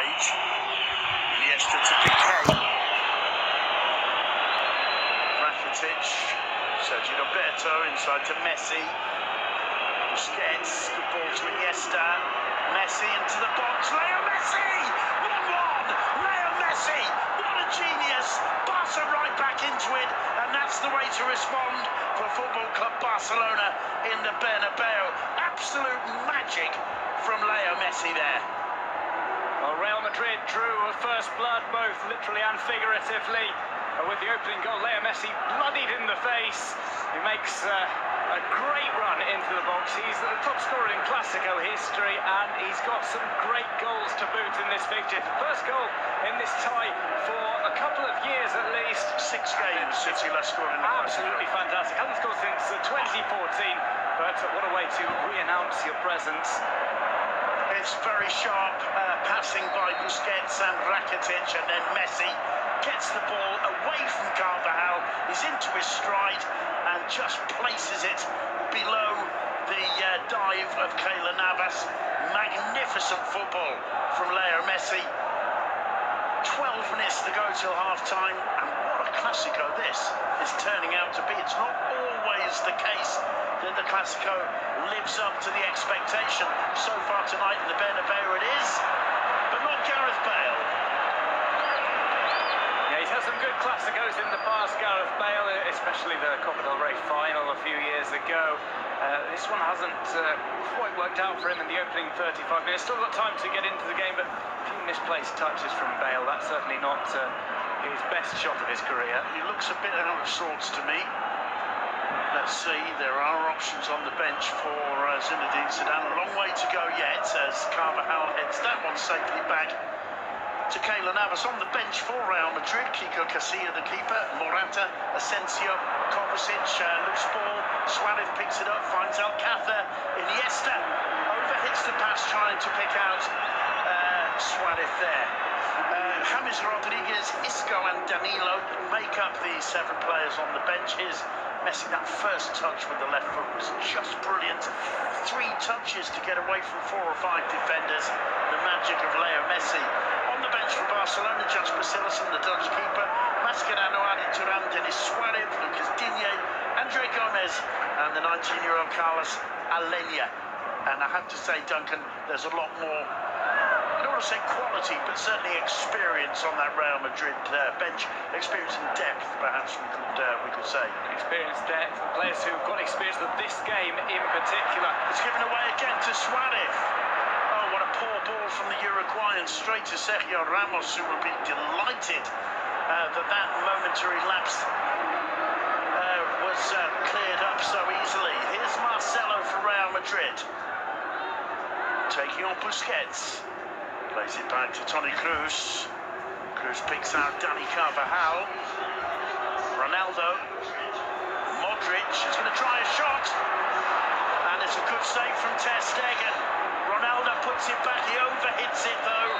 stage. Iniesta to Piqué. Rakitic. Sergio Roberto inside to Messi. Busquets. Good ball to Iniesta. Messi into the box. Leo Messi! 1-1! Leo Messi! What a genius! Barca right back into it, and that's the way to respond for Football Club Barcelona in the Bernabeu. Absolute magic from Leo Messi there. Well, Real Madrid drew a first blood, both literally and figuratively. With the opening goal, Leo Messi bloodied in the face. He makes a great run into the box. He's the top scorer in Clasico history, and he's got some great goals to boot in this fixture. First goal in this tie for a couple of years at least. 6 games since he last scored in the Absolutely fantastic. Hasn't scored since 2014, but what a way to re-announce your presence. It's very sharp passing by Busquets and Rakitic, and then Messi gets the ball away from Carvajal. He's into his stride and just places it below the dive of Keylor Navas. Magnificent football from Leo Messi. 12 minutes to go till half-time, and what a Clasico this is turning out to be. It's not always the case that the Clasico lives up to the expectation. So far tonight in the Bernabeu it is, but not Gareth Bale. Yeah, he's had some good Clásicos in the past, Gareth Bale, especially the Copa del Rey final a few years ago. This one hasn't quite worked out for him in the opening 35 minutes. Still got time to get into the game, but a few misplaced touches from Bale. That's certainly not his best shot of his career. He looks a bit out of sorts to me. Let's see, there are options on the bench for Zinedine Zidane. A long way to go yet as Carvajal heads that one safely back to Keylor Navas. On the bench for Real Madrid, Kiko Casilla, the keeper, Morata, Asensio, Kovacic, loose ball, Suarez picks it up, finds Alcácer, Iniesta, overhits the pass trying to pick out Suarez there. James Rodriguez, Isco and Danilo make up the 7 players on the bench. Here's Messi. That first touch with the left foot was just brilliant. 3 touches to get away from 4 or 5 defenders. The magic of Leo Messi. On the bench for Barcelona, Jasper Cillessen, the Dutch keeper, Mascherano, Adi Turan, Denis Suarez, Lucas Digne, Andre Gomez, and the 19-year-old Carlos Alenia. And I have to say, Duncan, there's a lot more, I don't want to say quality, but certainly experience on that Real Madrid bench. Experience and depth, perhaps we could say. Experience, depth, players who've got experience of this game in particular. It's given away again to Suarez. Oh, what a poor ball from the Uruguayan, straight to Sergio Ramos, who will be delighted that momentary lapse was cleared up so easily. Here's Marcelo for Real Madrid. Taking on Busquets. Plays it back to Toni Kroos. Kroos picks out Dani Carvajal. Ronaldo. Modric is going to try a shot. And it's a good save from Ter Stegen. Ronaldo puts it back. He overhits it though.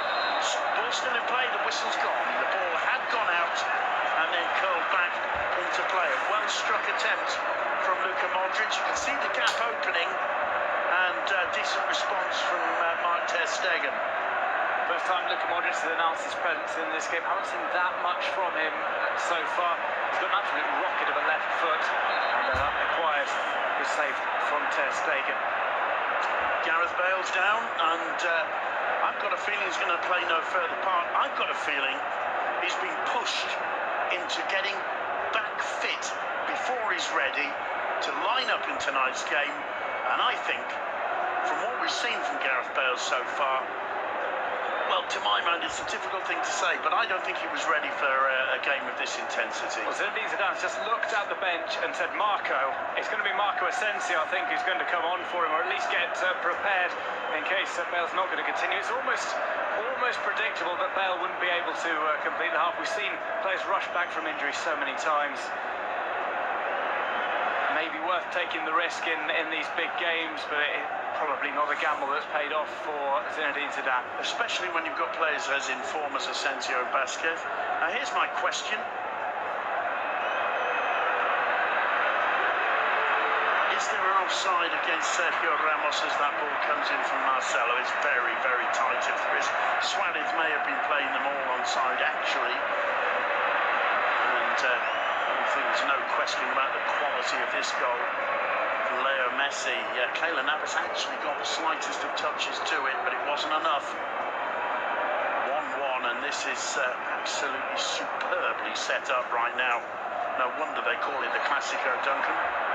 Ball still in play. The whistle's gone. The ball had gone out and then curled back into play. A well-struck attempt from Luka Modric. You can see the gap opening. And decent response from Mark Ter Stegen. First time Luka Modric has announced his presence in this game. Haven't seen that much from him so far. He's got an absolute rocket of a left foot, and that requires the save from Ter Stegen. Gareth Bale's down, and I've got a feeling he's going to play no further part. I've got a feeling he's been pushed into getting back fit before he's ready to line up in tonight's game. And I think, from what we've seen from Gareth Bale so far, well, to my mind, it's a difficult thing to say, but I don't think he was ready for a game of this intensity. Well, Zinedine Zidane's just looked at the bench and said, it's going to be Marco Asensio, I think, who's going to come on for him, or at least get prepared in case Bale's not going to continue. It's almost predictable that Bale wouldn't be able to complete the half. We've seen players rush back from injury so many times. Maybe worth taking the risk in these big games, but probably not a gamble that's paid off for Zinedine Zidane. Especially when you've got players as in form as Asensio and Vasquez. Now here's my question. Is there an offside against Sergio Ramos as that ball comes in from Marcelo? It's very, very tight if there is. Suarez may have been playing them all onside actually. And I think there's no question about the quality of this goal from Leo Messi. Yeah, Keylor Navas actually got the slightest of touches to it, but it wasn't enough. 1-1, and this is absolutely superbly set up right now. No wonder they call it the Classico, Duncan.